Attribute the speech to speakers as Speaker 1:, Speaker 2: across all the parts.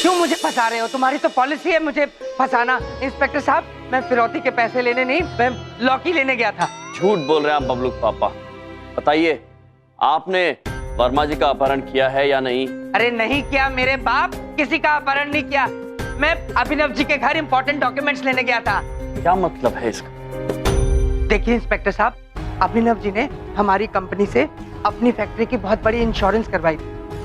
Speaker 1: क्यों मुझे फंसा रहे हो? तुम्हारी तो पॉलिसी है मुझे फंसाना। इंस्पेक्टर साहब, मैं फिरौती के पैसे लेने नहीं, मैं लौकी लेने गया था।
Speaker 2: झूठ बोल रहे हैं आप बबलू पापा। बताइए, आपने वर्मा जी का अपहरण किया है या नहीं?
Speaker 1: अरे नहीं किया मेरे बाप, किसी का अपहरण नहीं किया। मैं अभिनव जी के घर इंपॉर्टेंट डॉक्यूमेंट्स लेने गया था।
Speaker 2: क्या मतलब है इसका?
Speaker 1: देखिए इंस्पेक्टर साहब, अभिनव जी ने हमारी कंपनी से अपनी फैक्ट्री की बहुत बड़ी इंश्योरेंस करवाई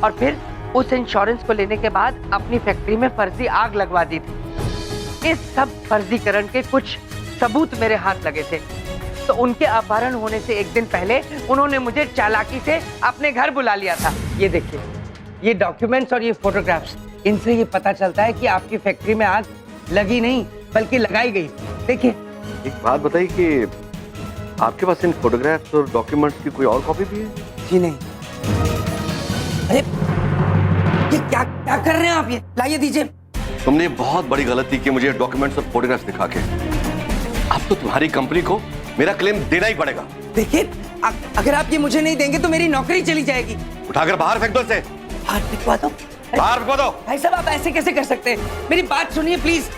Speaker 1: और फिर उस इंश्योरेंस को लेने के बाद अपनी फैक्ट्री में फर्जी आग लगवा दी थी। इस सब फर्जीकरण के कुछ सबूत मेरे हाथ लगे थे, तो उनके अपहरण होने से एक दिन पहले उन्होंने मुझे चालाकी से अपने घर बुला लिया था। ये देखिए, ये डॉक्यूमेंट्स और ये फोटोग्राफ्स, इनसे ये पता चलता है कि आपकी फैक्ट्री में आग लगी नहीं बल्कि लगाई गई। देखिए।
Speaker 3: एक बात बताइए कि आपके पास इन फोटोग्राफ्स और डॉक्यूमेंट्स की कोई और कॉपी भी है?
Speaker 1: जी नहीं। अरे ये क्या क्या कर रहे हैं आप? ये लाइए, दीजिए।
Speaker 3: तुमने बहुत बड़ी गलती की मुझे डॉक्यूमेंट्स और फोटोग्राफ्स दिखा के। अब तो तुम्हारी कंपनी को मेरा क्लेम देना ही पड़ेगा।
Speaker 1: देखिए, अगर आप ये मुझे नहीं देंगे तो मेरी नौकरी चली जाएगी।
Speaker 3: उठाकर बाहर फेंक दो इसे।
Speaker 1: बाहर फेंकवा दो?
Speaker 3: बाहर फेंकवा दो।
Speaker 1: भाई साहब, आप ऐसे कैसे कर सकते हैं? मेरी बात सुनिए प्लीज।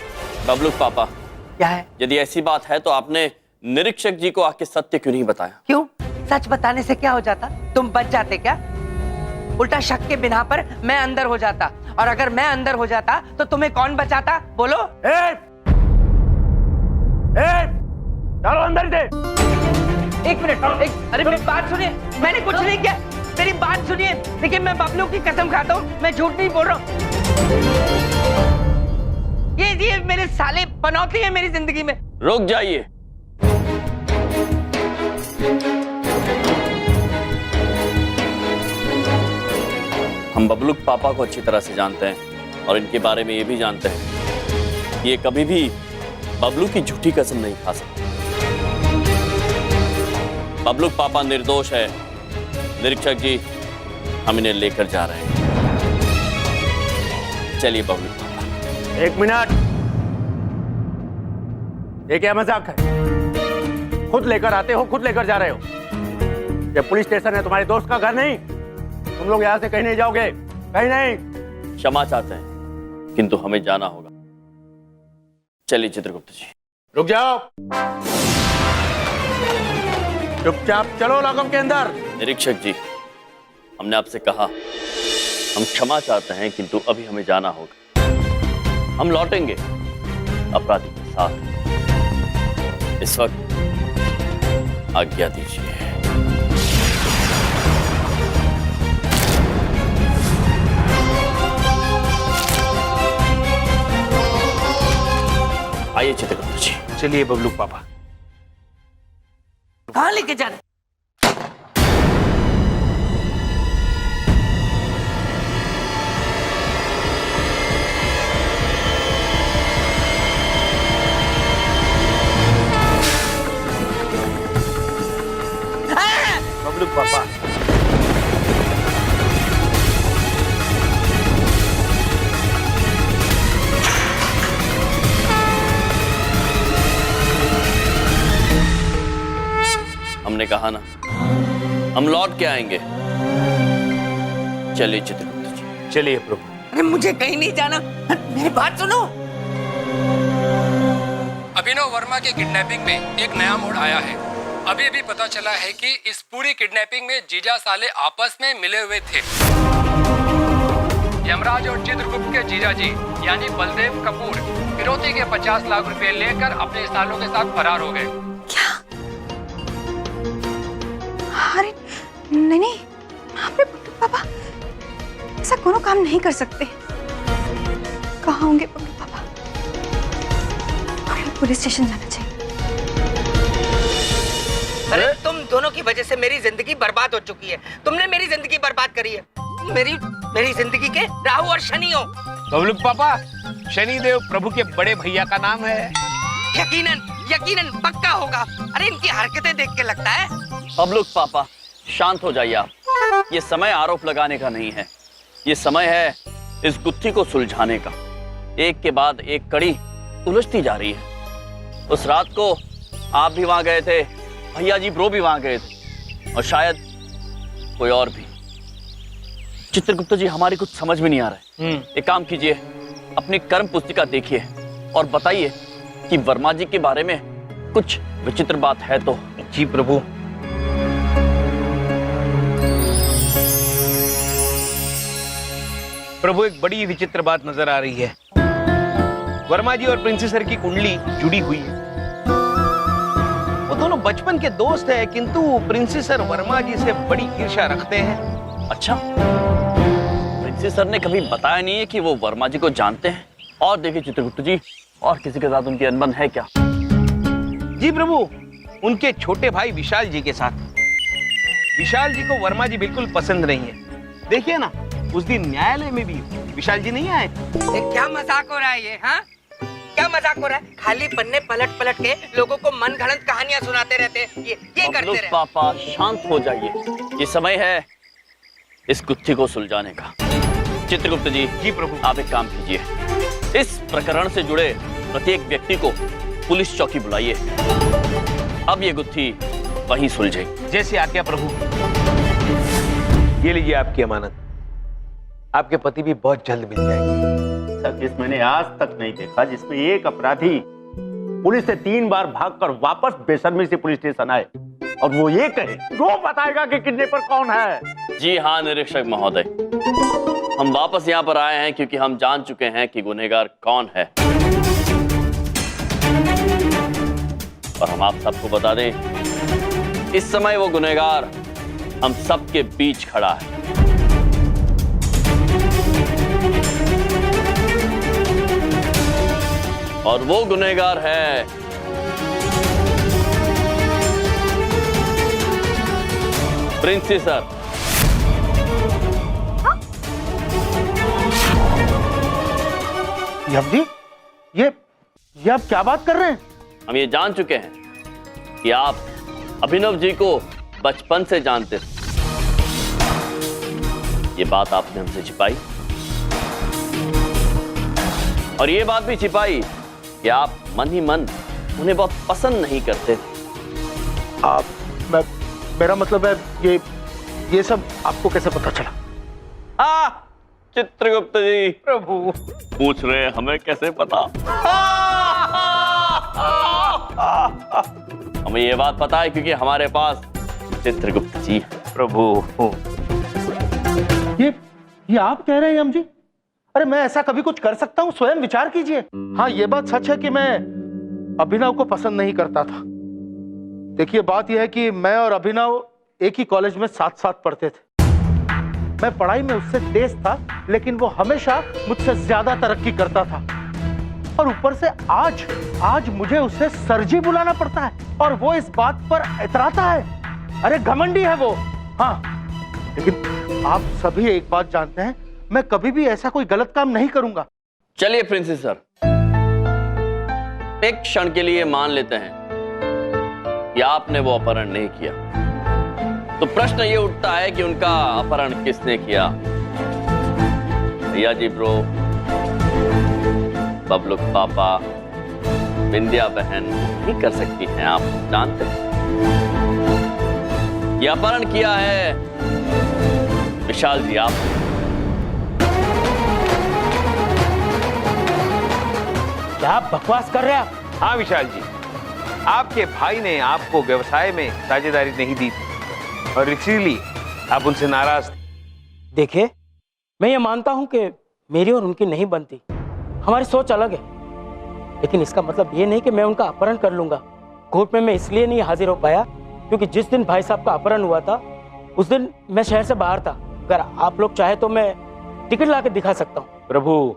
Speaker 2: बबलू पापा,
Speaker 1: क्या है?
Speaker 2: यदि ऐसी बात है तो आपने निरीक्षक जी को आके सत्य क्यों नहीं बताया?
Speaker 1: क्यों? सच बताने से क्या हो जाता? तुम बच जाते क्या? उल्टा शक के बिना पर मैं अंदर हो जाता, और अगर मैं अंदर हो जाता तो तुम्हें कौन बचाता? बोलो।
Speaker 3: चलो अंदर से।
Speaker 1: एक मिनट, अरे मेरी बात सुनिए, मैंने कुछ नहीं किया। मेरी बात सुनिए। देखिए, मैं बबलू की कसम खाता हूँ, मैं झूठ नहीं बोल रहा हूँ। ये मेरे साले पनौती है मेरी जिंदगी में।
Speaker 2: रुक जाइए। हम बबलू पापा को अच्छी तरह से जानते हैं और इनके बारे में ये भी जानते हैं कि ये कभी भी बबलू की झूठी कसम नहीं खा सकते। बबलू पापा निर्दोष है। निरीक्षक जी, हम इन्हें लेकर जा रहे हैं। चलिए बबलू पापा।
Speaker 4: एक मिनट, ये क्या मजाक है? खुद लेकर आते हो, खुद लेकर जा रहे हो। ये पुलिस स्टेशन है, तुम्हारे दोस्त का घर नहीं। तुम लोग यहाँ से कहीं नहीं जाओगे, कहीं नहीं।
Speaker 2: क्षमा चाहते हैं, किंतु हमें जाना होगा। चलिए चित्रगुप्त जी।
Speaker 4: रुक जाओ, चुपचाप चलो लागम के अंदर।
Speaker 2: निरीक्षक जी, हमने आपसे कहा हम क्षमा चाहते हैं, किंतु अभी हमें जाना होगा। हम लौटेंगे अपराधी के साथ। इस वक्त आज्ञा दीजिए। आइए चित्रगुप्त जी।
Speaker 4: चलिए बबलू पापा।
Speaker 1: कहाँ लेके जा रहे?
Speaker 4: बबलू पापा,
Speaker 2: हमने कहा ना, हम लौट के आएंगे। चलिए चित्रगुप्त जी।
Speaker 4: चलिए प्रभु।
Speaker 1: अरे मुझे कहीं नहीं जाना, मेरी बात सुनो।
Speaker 5: अभिनव वर्मा के किडनैपिंग में एक नया मोड़ आया है। अभी अभी पता चला है कि इस पूरी किडनैपिंग में जीजा साले आपस में मिले हुए थे। यमराज और चित्रगुप्त के जीजा जी यानी बलदेव कपूर फिरौती के 50 लाख रुपए लेकर अपने सालों के साथ फरार हो गए।
Speaker 6: क्या? अरे नहीं नहीं, आपने बबलू पापा ऐसा कोनो काम नहीं कर सकते। कहाँ होंगे बबलू पापा? हमें पुलिस स्टेशन जाना चाहिए।
Speaker 1: अरे तुम दोनों की वजह से मेरी जिंदगी बर्बाद हो चुकी है। तुमने मेरी जिंदगी बर्बाद करी है। मेरी जिंदगी के राहु और शनि हो।
Speaker 4: बबलू पापा, शनिदेव प्रभु के बड़े भैया का नाम है।
Speaker 1: यकीनन पक्का होगा। अरे इनकी हरकतें देख के लगता है।
Speaker 2: बबलू पापा, शांत हो जाइए आप। ये समय आरोप लगाने का नहीं है, ये समय है इस गुत्थी को सुलझाने का। एक के बाद एक कड़ी उलझती जा रही है। उस रात को आप भी वहां गए थे, भैया जी ब्रो भी वहां गए थे, और शायद कोई और भी। चित्रगुप्त जी, हमारी कुछ समझ में नहीं आ रहा है। एक काम कीजिए, अपनी कर्म पुस्तिका देखिए और बताइए कि वर्मा जी के बारे में कुछ विचित्र बात है तो।
Speaker 7: जी प्रभु। प्रभु, एक बड़ी विचित्र बात नजर आ रही है। वर्मा जी और प्रिंसेस सर की कुंडली जुड़ी हुई है। वो दोनों बचपन के दोस्त हैं, किंतु प्रिंसेस सर वर्मा जी से बड़ी ईर्ष्या रखते हैं।
Speaker 2: अच्छा, प्रिंसेस सर ने कभी बताया नहीं है कि वो वर्मा जी को जानते हैं? और देखिए चित्रगुप्त जी, और किसी के साथ उनकी अनबन है क्या?
Speaker 7: जी प्रभु, उनके छोटे भाई विशाल जी के साथ। विशाल जी को वर्मा जी बिल्कुल पसंद नहीं है। देखिए ना, उस दिन न्यायालय में भी विशाल जी नहीं आए।
Speaker 1: ये क्या मजाक हो रहा है ये? हाँ, क्या मजाक हो रहा है? खाली पन्ने पलट पलट के लोगों को मन घड़ंत कहानियां सुनाते रहते हैं। ये करते रहते हैं।
Speaker 2: पापा शांत हो जाइए, ये समय है इस गुत्थी को सुलझाने का। चित्रगुप्त जी।
Speaker 7: जी प्रभु।
Speaker 2: आप एक काम कीजिए, इस प्रकरण से जुड़े प्रत्येक व्यक्ति को पुलिस चौकी बुलाइए। अब ये गुत्थी वहीं सुलझेगी।
Speaker 7: जैसे आज्ञा प्रभु। ये लीजिए आपकी अमानत। आपके पति भी बहुत जल्द मिल जाएंगे।
Speaker 4: सर, जिस मैंने आज तक नहीं देखा जिसमें एक अपराधी पुलिस से 3 बार भागकर वापस बेशर्मी से पुलिस स्टेशन आए और वो ये कहे वो बताएगा कि किडनैपर कौन है।
Speaker 2: जी हाँ निरीक्षक महोदय, हम वापस यहाँ पर आए हैं क्योंकि हम जान चुके हैं कि गुनहगार कौन है। और हम आप सबको बता दें, इस समय वो गुनहगार हम सबके बीच खड़ा है। और वो गुनहगार है प्रिंसेस सर।
Speaker 4: जी, ये आप क्या बात कर रहे हैं?
Speaker 2: हम ये जान चुके हैं कि आप अभिनव जी को बचपन से जानते थे। ये बात आपने हमसे छिपाई, और ये बात भी छिपाई कि आप मन ही मन उन्हें बहुत पसंद नहीं करते थे।
Speaker 4: मेरा मतलब है ये सब आपको कैसे पता चला?
Speaker 2: चित्रगुप्त जी
Speaker 7: प्रभु
Speaker 2: पूछ रहे हैं हमें कैसे पता? हमें ये बात पता है क्योंकि हमारे पास चित्रगुप्त जी है।
Speaker 7: प्रभु।
Speaker 4: ये आप कह रहे हैं हम जी? अरे मैं ऐसा कभी कुछ कर सकता हूँ? स्वयं विचार कीजिए। हाँ, ये बात सच है कि मैं अभिनव को पसंद नहीं करता था। देखिए, बात यह है कि मैं और अभिनव एक ही कॉलेज में साथ साथ पढ़ते थे। मैं पढ़ाई में उससे तेज था, लेकिन वो हमेशा मुझसे ज्यादा तरक्की करता था। और ऊपर से आज मुझे उसे सरजी बुलाना पड़ता है और वो इस बात पर इतराता है। अरे घमंडी है वो। हाँ, लेकिन आप सभी एक बात जानते हैं, मैं कभी भी ऐसा कोई गलत काम नहीं करूंगा।
Speaker 2: चलिए प्रिंसेस सर, एक क्षण के लिए मान लेते हैं कि आपने वो अपहरण नहीं किया, तो प्रश्न ये उठता है कि उनका अपहरण किसने किया? भैया जी ब्रो, बबलू पापा, विंध्या बहन नहीं कर सकती हैं, आप जानते हैं। ये अपहरण किया है विशाल जी आप।
Speaker 4: क्या बकवास कर रहे हैं आप?
Speaker 7: हाँ विशाल जी, आपके भाई ने आपको व्यवसाय में साझेदारी नहीं दी थी और इसीलिए आप उनसे नाराज थे।
Speaker 8: देखिए, मैं ये मानता हूं कि मेरी और उनकी नहीं बनती, हमारी सोच अलग है, लेकिन इसका मतलब ये नहीं कि मैं उनका अपहरण कर लूंगा। कोर्ट में मैं इसलिए नहीं हाजिर हो पाया क्योंकि जिस दिन भाई साहब का अपहरण हुआ था उस दिन मैं शहर से बाहर था। अगर आप लोग चाहे तो मैं टिकट ला के दिखा सकता हूँ।
Speaker 7: प्रभु,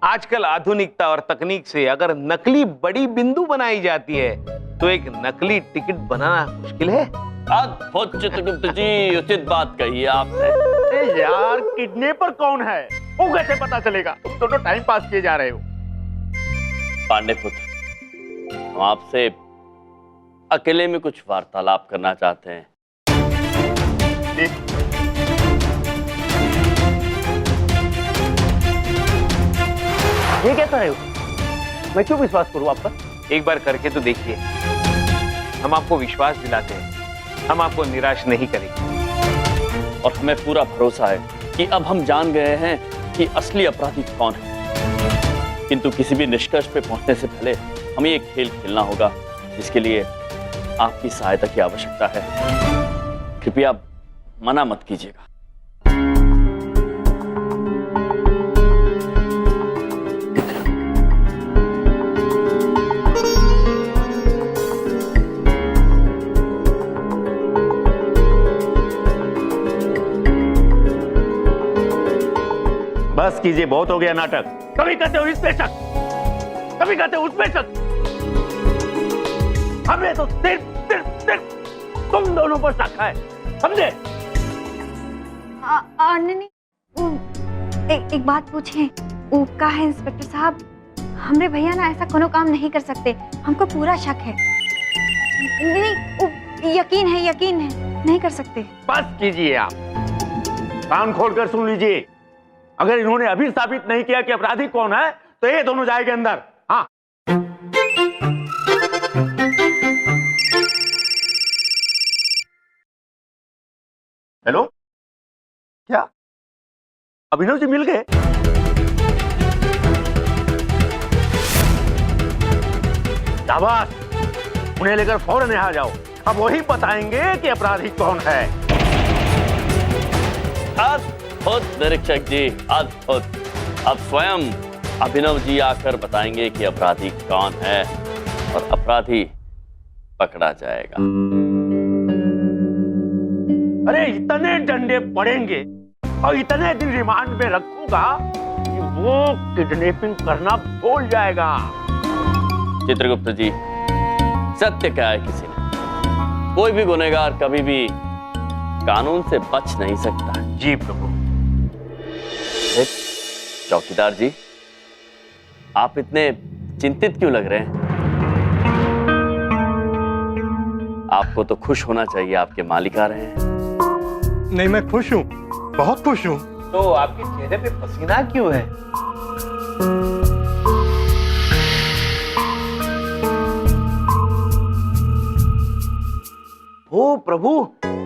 Speaker 7: आजकल आधुनिकता और तकनीक से अगर नकली बड़ी बिंदु बनाई जाती है तो एक नकली टिकट बनाना मुश्किल है।
Speaker 2: अद्भुत चित्रगुप्त जी, उचित बात कही आपने।
Speaker 4: अरे यार, किडनैपर कौन है वो कैसे पता चलेगा? तुम दोनों टाइम पास किए जा रहे हो।
Speaker 2: पांडेपुत्र, हम आपसे अकेले में कुछ वार्तालाप करना चाहते हैं।
Speaker 4: ये क्या कर रहे हो? मैं क्यों विश्वास करूं आप पर?
Speaker 7: एक बार करके तो देखिए, हम आपको विश्वास दिलाते हैं, हम आपको निराश नहीं करेंगे।
Speaker 2: और हमें पूरा भरोसा है कि अब हम जान गए हैं कि असली अपराधी कौन है। किंतु किसी भी निष्कर्ष पे पहुंचने से पहले हमें एक खेल खेलना होगा, जिसके लिए आपकी सहायता की आवश्यकता है। कृपया मना मत कीजिएगा।
Speaker 9: बस कीजिए, बहुत हो गया नाटक। कभी कहते हो इस पे शक, कभी कहते हो उस पे शक। हमें तो सिर्फ तुम दोनों पर शक है, समझे?
Speaker 6: नहीं, एक बात पूछें। वो का है इंस्पेक्टर साहब, हमरे भैया ना ऐसा कोनो काम नहीं कर सकते, हमको पूरा शक है। नहीं, यकीन है, नहीं कर सकते।
Speaker 9: बस कीजिए आप, कान खोलकर सुन लीजिए। अगर इन्होंने अभी साबित नहीं किया कि अपराधी कौन है, तो ये दोनों जाएंगे अंदर। हाँ, हेलो, क्या अभिनव जी मिल गए? शाबाश, उन्हें लेकर फौरन यहाँ जाओ। अब वही बताएंगे कि अपराधी कौन है।
Speaker 2: अद्भुत निरीक्षक जी, अद्भुत। अब स्वयं अभिनव जी आकर बताएंगे कि अपराधी कौन है और अपराधी पकड़ा जाएगा।
Speaker 9: अरे इतने डंडे पड़ेंगे और इतने दिन रिमांड में रखूंगा कि वो किडनैपिंग करना भूल जाएगा।
Speaker 2: चित्रगुप्त जी, सत्य क्या है किसी ने, कोई भी गुनहगार कभी भी कानून से बच नहीं सकता।
Speaker 9: जी प्रभु।
Speaker 2: चौकीदार जी, आप इतने चिंतित क्यों लग रहे हैं? आपको तो खुश होना चाहिए, आपके मालिक आ रहे हैं।
Speaker 10: नहीं, मैं खुश हूँ, बहुत खुश हूँ।
Speaker 7: तो आपके चेहरे पे पसीना क्यों है? ओ प्रभु,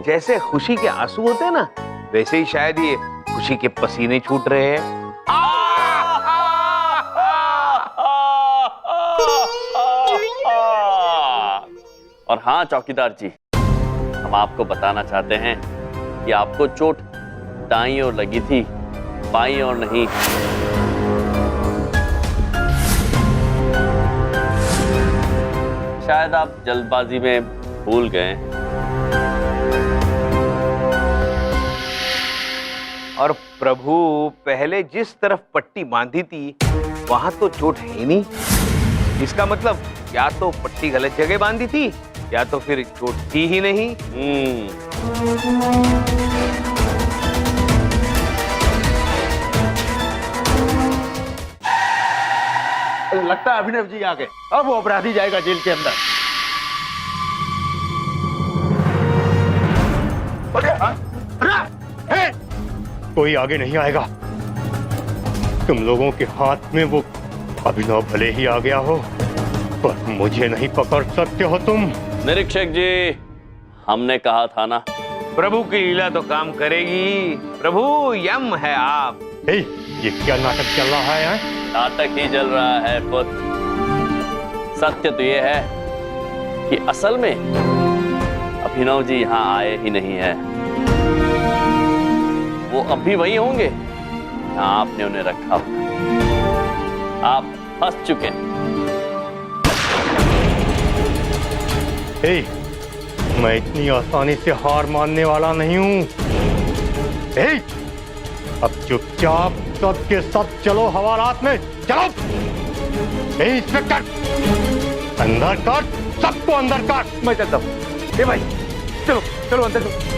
Speaker 7: जैसे खुशी के आंसू होते हैं ना, वैसे ही शायद ये खुशी के पसीने छूट रहे हैं।
Speaker 2: और हाँ चौकीदार जी, हम आपको बताना चाहते हैं कि आपको चोट दाईं ओर लगी थी, बाईं ओर नहीं। शायद आप जल्दबाजी में भूल गए।
Speaker 7: और प्रभु, पहले जिस तरफ पट्टी बांधी थी वहां तो चोट है ही नहीं। इसका मतलब या तो पट्टी गलत जगह बांधी थी या तो फिर चोट थी ही नहीं।
Speaker 9: लगता है अभिनव जी आ गए। अब वो अपराधी जाएगा जेल के अंदर।
Speaker 10: कोई आगे नहीं आएगा। तुम लोगों के हाथ में वो अभिनव भले ही आ गया हो, पर मुझे नहीं पकड़ सकते हो तुम।
Speaker 2: निरीक्षक जी, हमने कहा था ना।
Speaker 7: प्रभु की लीला तो काम करेगी। प्रभु, यम है आप।
Speaker 10: ये क्या नाटक चल रहा है?
Speaker 2: नाटक ही चल रहा है पुत्र। सत्य तो ये है कि असल में अभिनव जी यहाँ आए ही नहीं है। वो अभी वही होंगे जहाँ आपने उन्हें रखा। आप फंस चुके हैं।
Speaker 10: मैं इतनी आसानी से हार मानने वाला नहीं हूँ। अब चुपचाप सब के सब चलो हवालात में। चलो इंस्पेक्टर, अंदर कर, सबको अंदर कर।
Speaker 9: मैं चलता हूँ। ए भाई, चलो चलो अंदर चलो।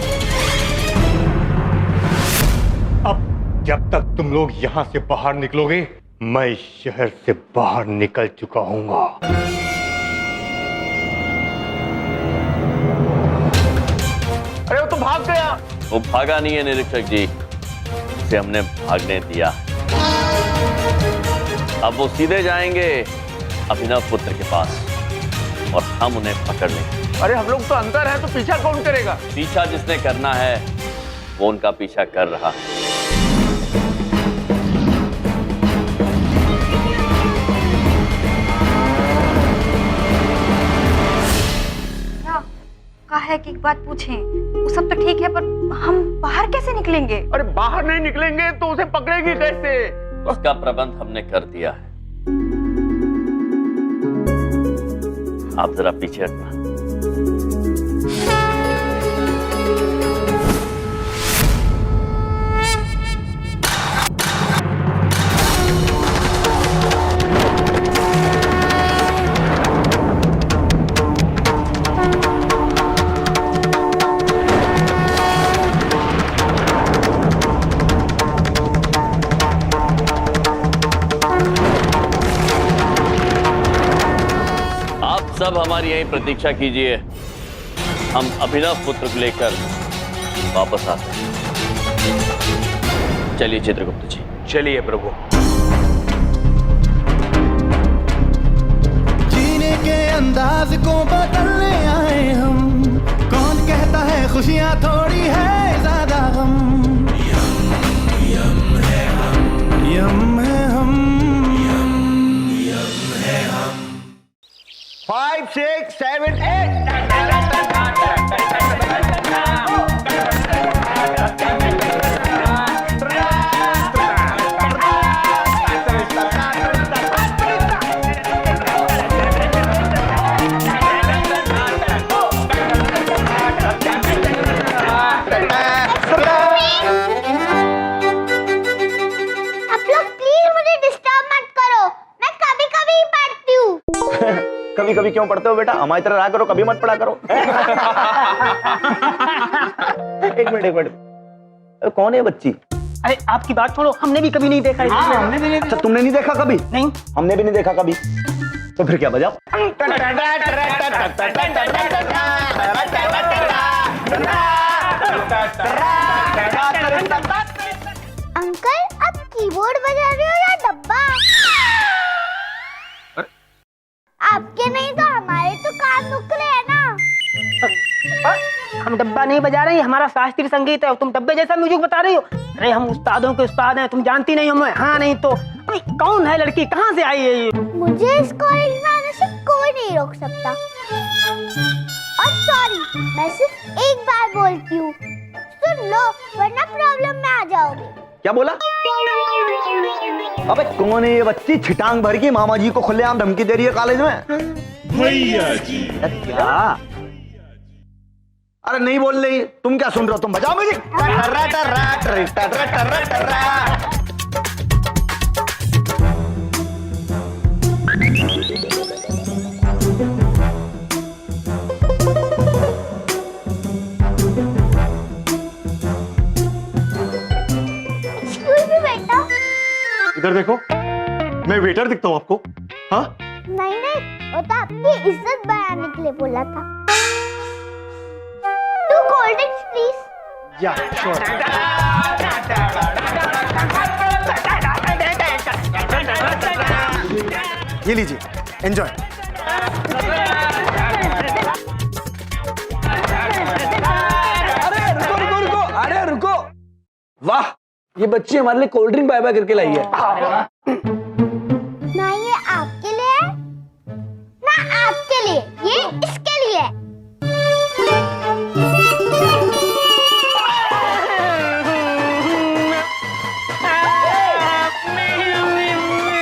Speaker 10: अब जब तक तुम लोग यहाँ से बाहर निकलोगे, मैं इस शहर से बाहर निकल चुका हूँगा।
Speaker 9: अरे वो तो भाग गया।
Speaker 2: वो भागा नहीं है निरीक्षक जी, उसे हमने भागने दिया। अब वो सीधे जाएंगे अभिनव पुत्र के पास और हम उन्हें पकड़ लेंगे।
Speaker 9: अरे हम लोग तो अंदर हैं, तो पीछा कौन करेगा?
Speaker 2: पीछा जिसने करना है वो उनका पीछा कर रहा है।
Speaker 6: है कि एक बात पूछें। वो सब तो ठीक है, पर हम बाहर कैसे निकलेंगे?
Speaker 9: अरे बाहर नहीं निकलेंगे तो उसे पकड़ेगी कैसे?
Speaker 2: उसका प्रबंध हमने कर दिया है। आप जरा पीछे हटना। सब हमारी यही प्रतीक्षा कीजिए, हम अभिनव पुत्र को लेकर वापस आते हैं। चलिए चित्रगुप्त जी।
Speaker 7: चलिए प्रभु।
Speaker 11: जीने के अंदाज को बदलने आए हम, कौन कहता है खुशियां थोड़ी है ज्यादा गम। यम है हम, यम है हम, यम है हम।
Speaker 9: 5, 6, 7, 8।
Speaker 12: कभी कभी क्यों पढ़ते हो बेटा? हमारी तरह रहा करो, कभी मत पढ़ा करो। एक मिनट, कौन है बच्ची?
Speaker 8: अरे आपकी बात छोड़ो, हमने भी कभी नहीं देखा। हमने भी नहीं।
Speaker 12: अच्छा तुमने नहीं देखा कभी?
Speaker 8: नहीं,
Speaker 12: हमने भी नहीं देखा कभी। तो फिर क्या बजाओ?
Speaker 13: अंकल आप कीबोर्ड बजा रहे हो या डब्बा? आपके नहीं तो हमारे तो कान दुख रहे हैं ना।
Speaker 8: हम डब्बा नहीं बजा रहे हैं, हमारा शास्त्रीय संगीत है। तुम डब्बे जैसा म्यूजिक बता रही हो। अरे हम उस्तादों के उस्ताद हैं, तुम जानती नहीं हमें। हाँ नहीं तो अरे कौन है लड़की, कहाँ से आई है ये?
Speaker 13: मुझे इस कॉलेज में आने से कोई नहीं रोक सकता। और सॉरी, मैं सिर्फ एक बार बोलती हूँ, सुन लो वरना प्रॉब्लम में आ जाओगे।
Speaker 12: क्या बोला? अबे कौन है ये बच्ची छिटांग भर की मामा जी को खुलेआम धमकी दे रही है कॉलेज में?
Speaker 11: भैया जी।
Speaker 12: क्या? अरे नहीं बोल रही, तुम क्या सुन रहे हो? तुम बजाओ म्यूजिक।
Speaker 10: इधर देखो, मैं वेटर दिखता हूँ आपको? हाँ?
Speaker 13: नहीं, वो तो आपकी इज्जत बढ़ाने के लिए बोला था। 2 कोल्ड ड्रिंक्स प्लीज।
Speaker 10: या श्योर। ये लीजिए, एंजॉय।
Speaker 12: अरे रुको। वाह, ये बच्ची हमारे लिए कोल्ड ड्रिंक बाय बाय करके लाई है।
Speaker 13: ना ये आपके लिए है, ना आपके लिए, ये इसके लिए।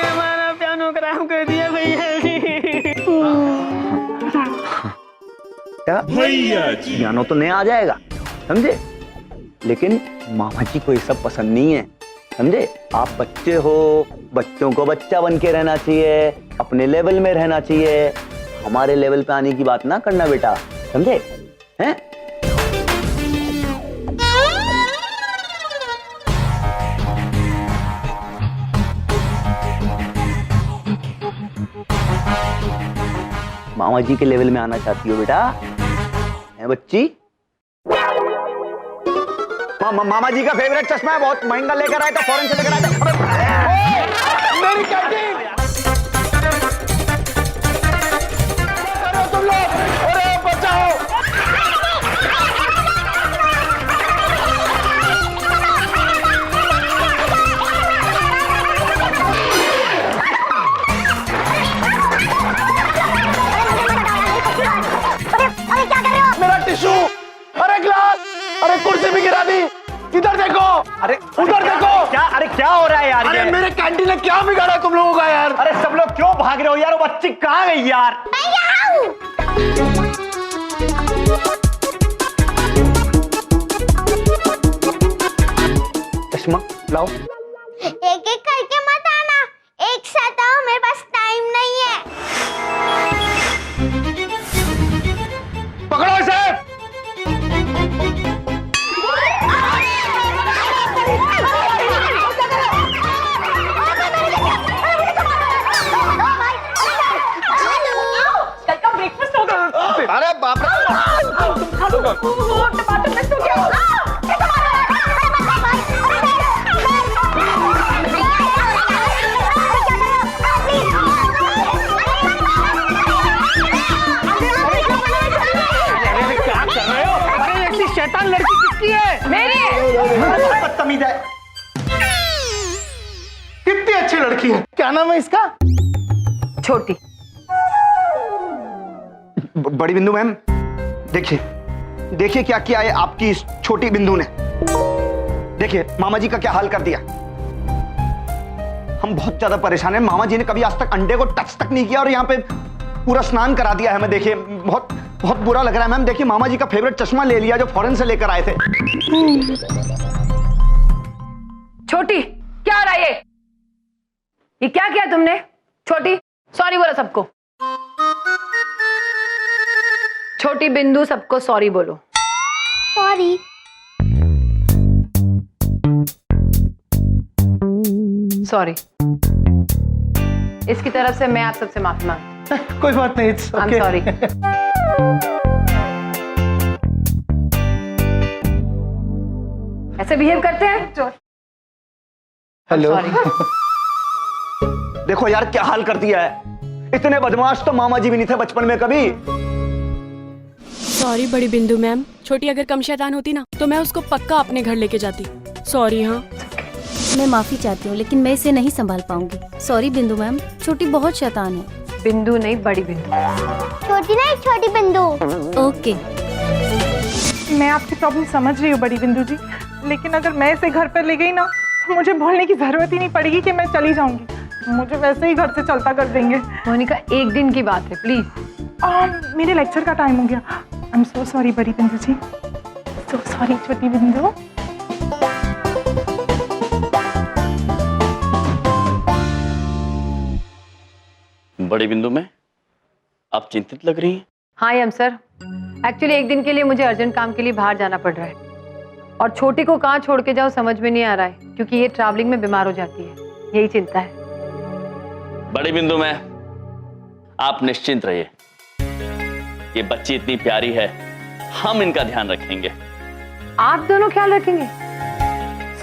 Speaker 8: हमारा पियानो खराब कर दिया भैया।
Speaker 12: क्या?
Speaker 11: भैया जी।
Speaker 12: पियानो तो नया आ जाएगा, समझे? लेकिन मामा जी को ये सब पसंद नहीं है, समझे? आप बच्चे हो, बच्चों को बच्चा बन के रहना चाहिए, अपने लेवल में रहना चाहिए। हमारे लेवल पे आने की बात ना करना बेटा, समझे? हैं? मामा जी के लेवल में आना चाहती हो बेटा? हैं बच्ची? मामा जी का फेवरेट चश्मा है, बहुत महंगा लेकर आया था, फॉरेन से लेकर आया था। मेरी कैंटीन! करो तुम लोग, अरे बचाओ!
Speaker 13: अरे क्या कर रहे हो?
Speaker 12: मेरा टिश्यू!
Speaker 9: आंटी ने क्या बिगाड़ा तुम लोगों का यार?
Speaker 12: अरे सब लोग क्यों भाग रहे हो यार? वो बच्ची कहाँ गई यार? चश्मा लाओ।
Speaker 13: एक एक करके मत आना, एक साथ आओ, मेरे पास टाइम नहीं है।
Speaker 9: पकड़ो इसे। अरे बाप रे, क्या कर रहे हो? अरे ऐसी शैतान लड़की किसकी है? मेरी है।
Speaker 12: बदतमीज है।
Speaker 4: कितनी अच्छी लड़की है। क्या नाम है इसका?
Speaker 6: छोटी।
Speaker 12: बड़ी बिंदु मैम, देखिए देखिए क्या किया है आपकी इस छोटी बिंदु ने। देखिए मामा जी का क्या हाल कर दिया। हम बहुत ज्यादा परेशान हैं। मामा जी ने कभी आज तक अंडे को टच तक नहीं किया और यहाँ पे पूरा स्नान करा दिया है हमें। देखिए बहुत बहुत बुरा लग रहा है मैम। देखिए मामा जी का फेवरेट चश्मा ले लिया जो फॉरेन से लेकर आए थे।
Speaker 6: छोटी, क्या हो रहा है ये क्या किया तुमने? छोटी, सॉरी बोलो सबको। छोटी बिंदु, सबको सॉरी बोलो।
Speaker 13: सॉरी।
Speaker 6: सॉरी। इसकी तरफ से मैं आप सबसे माफी मांगती हूँ।
Speaker 4: कोई बात नहीं, इट्स
Speaker 6: I'm
Speaker 4: ओके।
Speaker 6: sorry। ऐसे बिहेव करते हैं?
Speaker 4: हेलो।
Speaker 12: देखो यार क्या हाल कर दिया है। इतने बदमाश तो मामा जी भी नहीं थे बचपन में कभी।
Speaker 14: सॉरी बड़ी बिंदु मैम, छोटी अगर कम शैतान होती ना तो मैं उसको पक्का अपने घर लेके जाती। सॉरी। हाँ
Speaker 15: मैं माफी चाहती हूँ लेकिन मैं इसे नहीं संभाल पाऊंगी। सॉरी बिंदु मैम, छोटी बहुत शैतान है।
Speaker 6: बिंदु नहीं, बड़ी बिंदु।
Speaker 13: छोटी नहीं, छोटी बिंदु।
Speaker 15: ओके।
Speaker 16: मैं आपकी प्रॉब्लम समझ रही हूँ बड़ी बिंदु जी, लेकिन अगर मैं इसे घर पर ले गई ना तो मुझे बोलने की जरूरत ही नहीं पड़ेगी कि मैं चली जाऊंगी। मुझे वैसे ही घर से चलता कर देंगे।
Speaker 6: मोनिका, एक दिन की बात है, प्लीज।
Speaker 16: मेरे लेक्चर का टाइम हो गया। आई एम सो सॉरी बड़ी बिंदु जी, सो सॉरी छोटी बिंदु।
Speaker 2: बड़ी बिंदु में आप चिंतित लग रही हैं।
Speaker 6: हाँ यम सर, एक्चुअली एक दिन के लिए मुझे अर्जेंट काम के लिए बाहर जाना पड़ रहा है और छोटी को कहाँ छोड़ के जाओ समझ में नहीं आ रहा है क्योंकि ये ट्रैवलिंग में बीमार हो जाती है, यही चिंता है।
Speaker 2: बड़ी बिंदु में आप निश्चिंत रहिए, ये बच्ची इतनी प्यारी है, हम इनका ध्यान रखेंगे।
Speaker 6: आप दोनों ख्याल रखेंगे?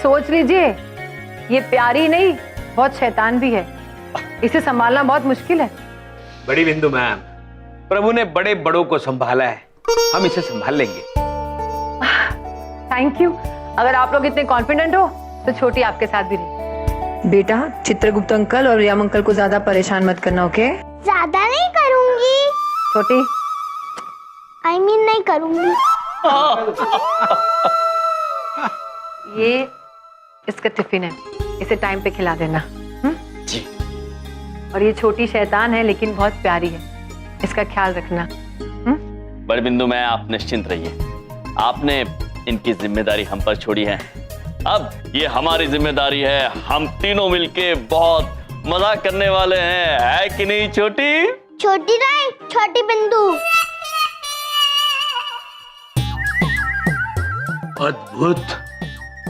Speaker 6: सोच लीजिए, ये प्यारी नहीं बहुत शैतान भी है, इसे संभालना बहुत मुश्किल है।
Speaker 7: बड़ी बिंदु मैम, प्रभु ने बड़े बड़ों को संभाला है, हम इसे संभाल लेंगे।
Speaker 6: Thank you. अगर आप लोग इतने कॉन्फिडेंट हो तो छोटी आपके साथ भी रही। बेटा, चित्रगुप्त अंकल और रियाम अंकल को ज्यादा परेशान मत करना, ओके?
Speaker 13: ज्यादा नहीं करूंगी।
Speaker 6: छोटी,
Speaker 13: I mean नहीं करूंगी।
Speaker 6: ये इसका टिफिन है, इसे टाइम पे खिला देना।
Speaker 2: जी।
Speaker 6: और ये छोटी शैतान है लेकिन बहुत प्यारी है, इसका ख्याल रखना।
Speaker 2: बड़ी बिंदु में आप निश्चिंत रहिए, आपने इनकी जिम्मेदारी हम पर छोड़ी है, अब ये हमारी जिम्मेदारी है। हम तीनों मिलके बहुत मजा करने वाले हैं, है कि नहीं छोटी?
Speaker 13: छोटी नहीं, छोटी बिंदु।
Speaker 7: अद्भुत,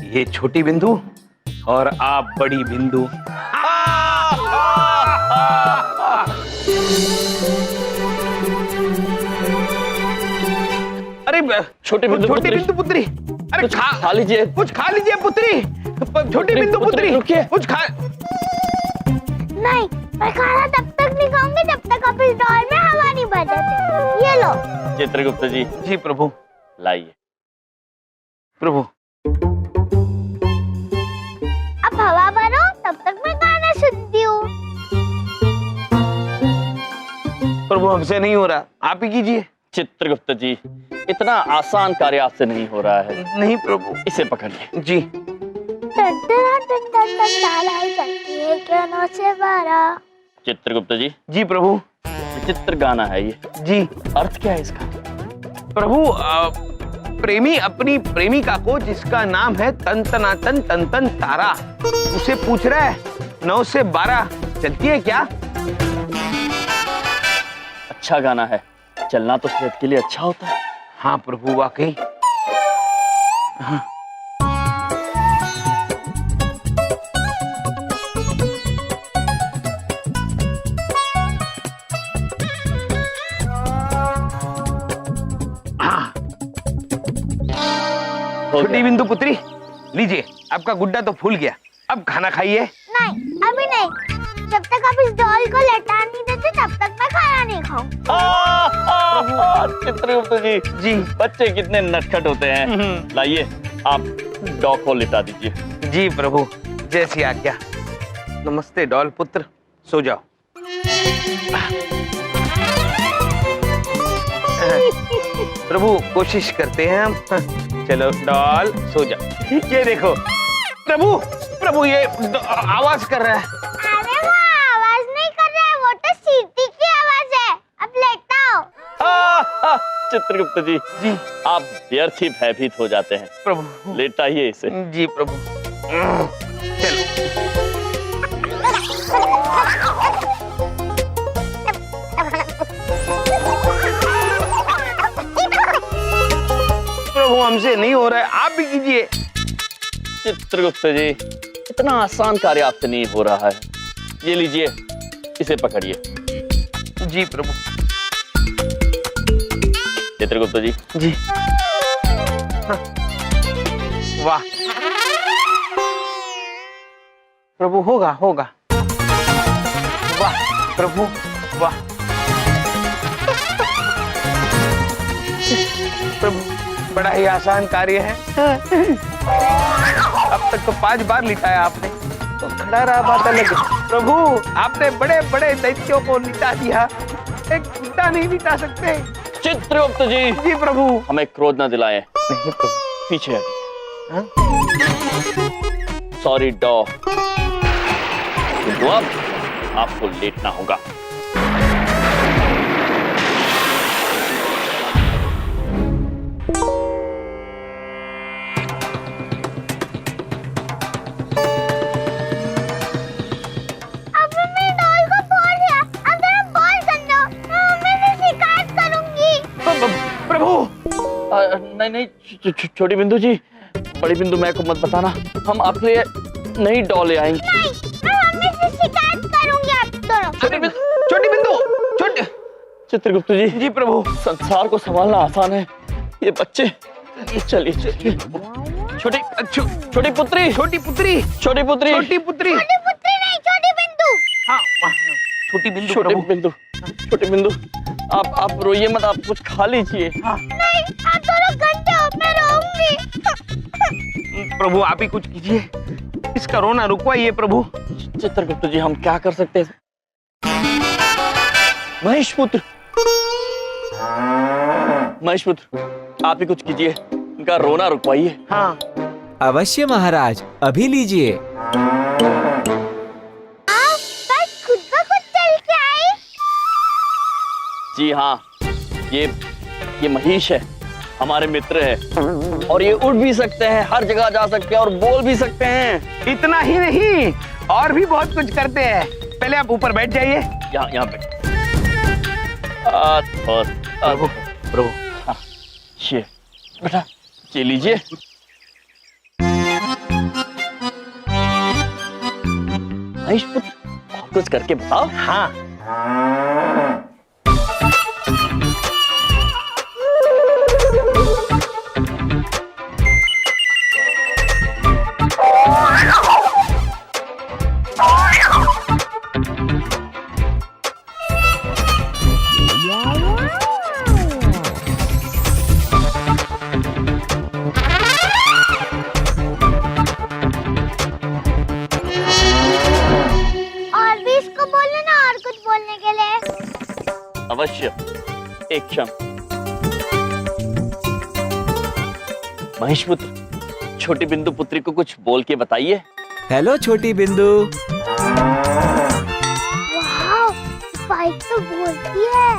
Speaker 7: ये छोटी बिंदु और आप बड़ी बिंदु। अरे
Speaker 2: छोटी बिंदु
Speaker 7: पुत्री, अरे
Speaker 2: कुछ खा लीजिए,
Speaker 7: कुछ खा लीजिए पुत्री। छोटी बिंदु पुत्री,
Speaker 2: रुकिए,
Speaker 7: कुछ खा।
Speaker 13: नहीं, मैं खाना तब तक नहीं खाऊंगी जब तक आप इस डॉल में हवा नहीं भर देते। ये लो।
Speaker 2: चित्रगुप्त जी।
Speaker 7: जी प्रभु।
Speaker 2: लाइए।
Speaker 7: प्रभु,
Speaker 13: अब हवा भरो, तब तक मैं गाना सुनती हूँ।
Speaker 7: प्रभु हमसे नहीं हो रहा, आप ही कीजिए।
Speaker 2: चित्रगुप्त जी, इतना आसान कार्य आपसे नहीं हो रहा है।
Speaker 7: नहीं प्रभु।
Speaker 2: इसे पकड़िए।
Speaker 7: जी।
Speaker 13: तालाई चलती है क्यों 9 से 12।
Speaker 2: चित्रगुप्त जी,
Speaker 7: जी प्रभु।
Speaker 2: विचित्र गाना है ये।
Speaker 7: जी।
Speaker 2: अर्थ क्या है इसका?
Speaker 7: प्रभु प्रेमी अपनी प्रेमिका को, जिसका नाम है तन तनातन तन तन तारा, उसे पूछ रहा है 9 से 12 चलती है क्या?
Speaker 2: अच्छा गाना है, चलना तो सेहत के लिए अच्छा होता है।
Speaker 7: हाँ प्रभु, वाकई। हाँ। छोटी बिंदु पुत्री, लीजिए, आपका गुड्डा तो फूल गया, अब खाना खाइए।
Speaker 13: नहीं, अभी नहीं। जब तक आप इस डॉल को लटा नहीं देते तब तक मैं खाना नहीं खाऊं।
Speaker 2: चित्रगुप्त जी,
Speaker 7: जी
Speaker 2: बच्चे कितने नटखट होते हैं। लाइए, आप डॉग को लिटा दीजिए।
Speaker 7: जी प्रभु, जैसी आज्ञा। नमस्ते डॉल पुत्र, सो जाओ। प्रभु कोशिश करते हैं हम। चलो डॉल सो जाओ। ये देखो प्रभु, प्रभु ये आवाज कर रहा है।
Speaker 13: अरे वो आवाज नहीं कर रहा है, वो तो सीटी की आवाज है। अब लेटाओ।
Speaker 2: चित्रगुप्त जी,
Speaker 7: जी
Speaker 2: आप व्यर्थ ही भयभीत हो जाते हैं।
Speaker 7: प्रभु
Speaker 2: लेटाइए इसे।
Speaker 7: जी प्रभु। चलो प्रभु, हमसे नहीं हो रहा है, आप भी कीजिए।
Speaker 2: चित्रगुप्त जी, इतना आसान कार्य आपसे नहीं हो रहा है। ये लीजिए, इसे पकड़िए।
Speaker 7: जी प्रभु।
Speaker 2: चित्रगुप्त जी,
Speaker 7: जी। हाँ। वाह प्रभु, होगा होगा। वाह प्रभु, वाह प्रभु, बड़ा ही आसान कार्य है। अब तक तो 5 बार लिटाया आपने, तो खड़ा रहा बात अलग है। प्रभु, आपने बड़े बड़े दैत्यों को लिटा दिया, एक गुड्डा नहीं लिटा सकते।
Speaker 2: चित्रगुप्त जी।
Speaker 7: जी प्रभु।
Speaker 2: हमें क्रोध न दिलाएं।
Speaker 7: नहीं प्रभु।
Speaker 2: पीछे सॉरी डॉग। अब आपको लेटना होगा। नहीं, छोटी बिंदु जी, बड़ी बिंदु मैं को मत बताना, हम आपके लिए नई डॉल ले आएंगे।
Speaker 13: नहीं, मैं मम्मी से शिकायत करूंगी आप दोनों।
Speaker 7: छोटी बिंदु, छोटी।
Speaker 2: चित्रगुप्त जी।
Speaker 7: जी प्रभु।
Speaker 2: संसार को संभालना आसान है, ये बच्चे। चलिए चलिए। छोटी छोटी पुत्री,
Speaker 7: छोटी पुत्री,
Speaker 2: छोटी पुत्री,
Speaker 7: छोटी पुत्री,
Speaker 13: छोटी पुत्री नहीं, छोटी बिंदु।
Speaker 7: हाँ, छोटी बिंदु,
Speaker 2: छोटी
Speaker 7: प्रभु।
Speaker 2: बिंदु, छोटी बिंदु, आप रोइए मत, आप कुछ खा लीजिए।
Speaker 7: हाँ।
Speaker 13: नहीं, आप दोनों घंटे हो, मैं रोऊंगी।
Speaker 7: प्रभु, आप ही कुछ कीजिए, इसका रोना रुकवाइए प्रभु।
Speaker 2: चित्रगुप्त जी, हम क्या कर सकते हैं? महेश पुत्र, महेश पुत्र, आप ही कुछ कीजिए, इनका रोना रुकवाइए।
Speaker 7: हाँ
Speaker 17: अवश्य महाराज, अभी लीजिए।
Speaker 13: बस खुद ब खुद चल के आई।
Speaker 2: जी हाँ, ये महिष है, हमारे मित्र है, और ये उड़ भी सकते हैं, हर जगह जा सकते हैं और बोल भी सकते हैं।
Speaker 7: इतना ही नहीं, और भी बहुत कुछ करते हैं। पहले आप ऊपर बैठ जाइए।
Speaker 2: यहाँ पे।
Speaker 7: प्रभु, प्रभु।
Speaker 2: हाँ, ये बेटा, ये लीजिए। महेश पुत्र, कुछ करके बताओ।
Speaker 7: हाँ।
Speaker 2: अवश्य, एक क्षण। महेश पुत्र, छोटी बिंदु पुत्री को कुछ बोल के बताइए।
Speaker 17: हेलो छोटी बिंदु।
Speaker 13: वाह, स्पाइक तो बोलती है।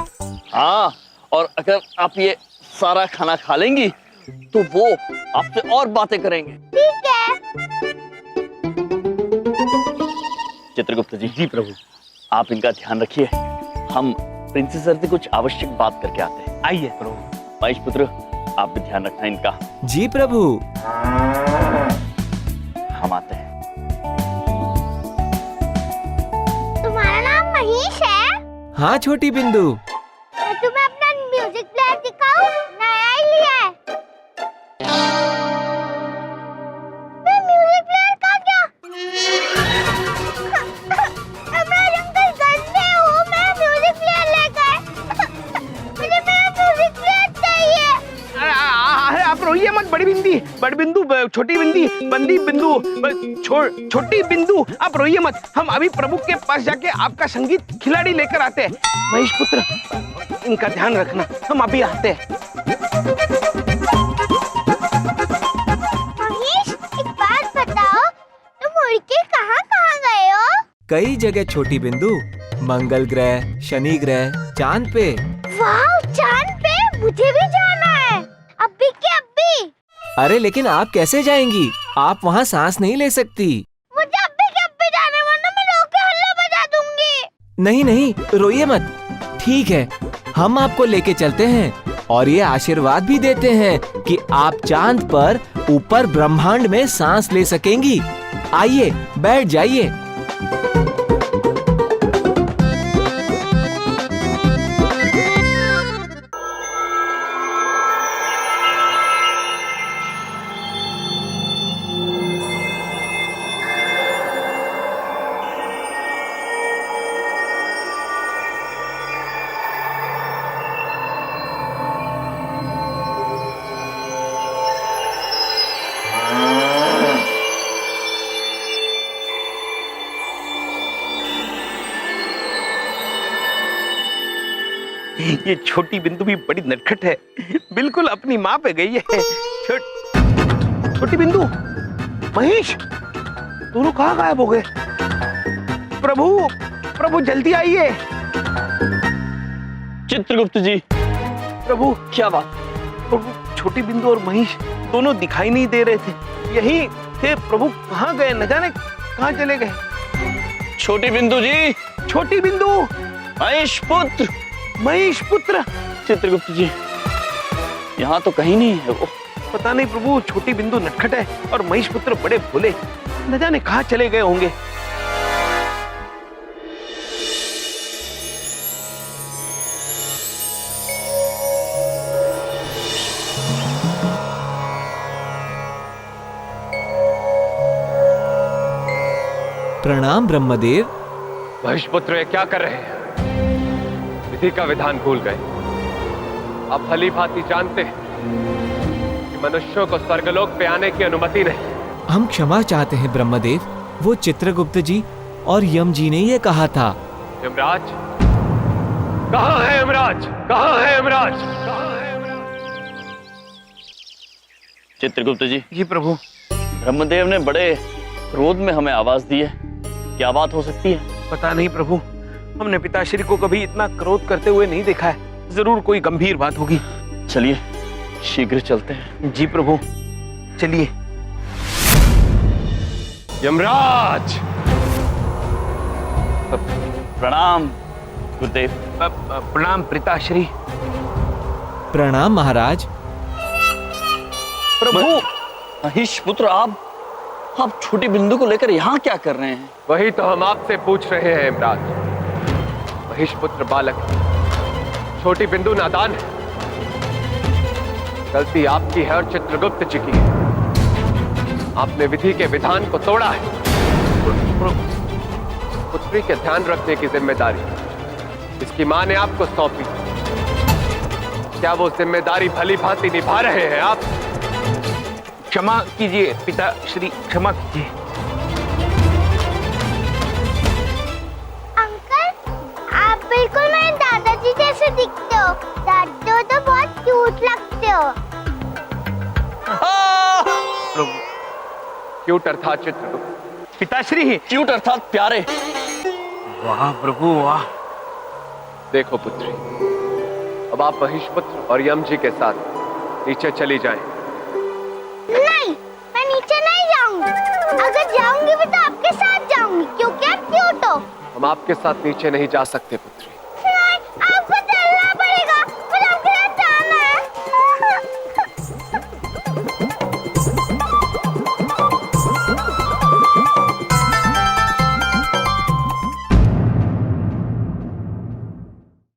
Speaker 2: हाँ, और अगर आप ये सारा खाना खा लेंगी तो वो आपसे और बातें करेंगे।
Speaker 13: ठीक है।
Speaker 2: चित्रगुप्त जी। जी प्रभु। आप इनका ध्यान रखिए, हम प्रिंसेस सर से कुछ आवश्यक बात करके आते हैं।
Speaker 7: आइए प्रभु।
Speaker 2: महेश पुत्र, आप भी ध्यान रखना इनका।
Speaker 17: जी प्रभु।
Speaker 2: हम आते हैं।
Speaker 13: तुम्हारा नाम महेश है?
Speaker 17: हाँ छोटी बिंदु।
Speaker 13: मैं तुम्हें अपना म्यूजिक प्लेयर दिखाऊं? नया ही लिया है। मैं म्यूजिक प्लेयर का क्या? अमराज अंकल गंदे हो, मैं म्यूजिक प्लेयर लेकर। मुझे मेरा म्यूजिक प्लेयर चाहिए।
Speaker 7: अरे आप रोइए मत बड़ी बिंदी, बड़ी बिंदु, छोटी बिंदी, बंदी बिंदु, छोटी बिंदु, आप रोइए मत। हम अभी प्रभु के पास जाके आपका संगीत खिलाड़ी लेकर आते हैं। महेश पुत्र, इनका ध्यान रखना, हम अभी आते हैं।
Speaker 13: महेश, एक बात बताओ, तुम उड़ के कहाँ गए हो?
Speaker 17: कई जगह छोटी बिंदु, मंगल ग्रह, शनि ग्रह, चांद पे।
Speaker 13: वाह, चांद पे मुझे भी जाना है, अभी के अभी।
Speaker 17: अरे लेकिन आप कैसे जाएंगी? आप वहाँ सांस नहीं ले सकती।
Speaker 13: मुझे अभी के अभी जाना है, वरना मैं रो के हल्ला बजा दूंगी।
Speaker 17: नहीं नहीं, रोइए मत। ठीक है, हम आपको लेके चलते हैं और ये आशीर्वाद भी देते हैं कि आप चांद पर ऊपर ब्रह्मांड में सांस ले सकेंगी। आइए, बैठ जाइए।
Speaker 7: ये छोटी बिंदु भी बड़ी नटखट है, बिल्कुल अपनी माँ पे गई है। छोटी बिंदु, महेश, दोनों कहाँ गायब हो गए? प्रभु, प्रभु जल्दी आइए।
Speaker 2: चित्रगुप्त जी।
Speaker 7: प्रभु,
Speaker 2: क्या बात?
Speaker 7: प्रभु, छोटी बिंदु और महेश दोनों दिखाई नहीं दे रहे थे, यही थे। प्रभु कहाँ गए, न जाने कहाँ चले गए।
Speaker 2: छोटी बिंदु जी।
Speaker 7: छोटी बिंदु।
Speaker 2: महेश पुत्र।
Speaker 7: महेश पुत्र।
Speaker 2: चित्रगुप्त जी, यहाँ तो कहीं नहीं है वो।
Speaker 7: पता नहीं प्रभु, छोटी बिंदु नटखट है और महेश पुत्र बड़े भोले, न जाने कहाँ चले गए होंगे।
Speaker 17: प्रणाम ब्रह्मदेव।
Speaker 5: महेश पुत्र, ये क्या कर रहे हैं? विधि का विधान भूल गए। आप भली भांति जानते हैं कि मनुष्यों को स्वर्गलोक पे आने की अनुमति नहीं।
Speaker 17: हम क्षमा चाहते हैं ब्रह्मदेव, वो चित्रगुप्त जी और यम जी ने ये कहा था।
Speaker 5: यमराज, कहाँ है यमराज? कहाँ है यमराज?
Speaker 2: चित्रगुप्त जी।
Speaker 7: जी प्रभु।
Speaker 2: ब्रह्मदेव ने बड़े क्रोध में हमें आवाज दी है, क्या बात हो सकती है?
Speaker 7: पता नहीं प्रभु, हमने पिताश्री को कभी इतना क्रोध करते हुए नहीं देखा है। जरूर कोई गंभीर बात होगी।
Speaker 2: चलिए शीघ्र चलते हैं।
Speaker 7: जी प्रभु, चलिए।
Speaker 5: यमराज।
Speaker 2: प्रणाम गुरुदेव।
Speaker 7: प्रणाम पिताश्री।
Speaker 17: प्रणाम महाराज।
Speaker 2: प्रभु। महेश पुत्र, आप छोटी बिंदु को लेकर यहाँ क्या कर रहे हैं?
Speaker 5: वही तो हम आपसे पूछ रहे हैं यमराज। महेश पुत्र बालक, छोटी बिंदु नादान है। गलती आपकी है और चित्रगुप्त जी की है। आपने विधि के विधान को तोड़ा है। पुत्री के ध्यान रखने की जिम्मेदारी इसकी मां ने आपको सौंपी। क्या वो जिम्मेदारी भली भांति निभा रहे हैं आप?
Speaker 7: क्षमा कीजिए पिताश्री, क्षमा कीजिए।
Speaker 13: अंकल, आप बिल्कुल मेरे दादाजी जैसे दिखते हो। दादी हो तो बहुत क्यूट लगते हो।
Speaker 5: क्यूट अर्थात चित्रगुप्त,
Speaker 7: पिताश्री।
Speaker 2: क्यूट अर्थात प्यारे।
Speaker 7: वाह प्रभु वाह।
Speaker 5: देखो पुत्री, अब आप महिषपुत्र और यम जी के साथ नीचे चली जाएं।
Speaker 13: नहीं, मैं नीचे नहीं जाऊंगी। अगर जाऊंगी भी तो आपके साथ जाऊंगी, क्योंकि आप क्यूट हो।
Speaker 5: हम आपके साथ नीचे नहीं जा सकते पुत्री।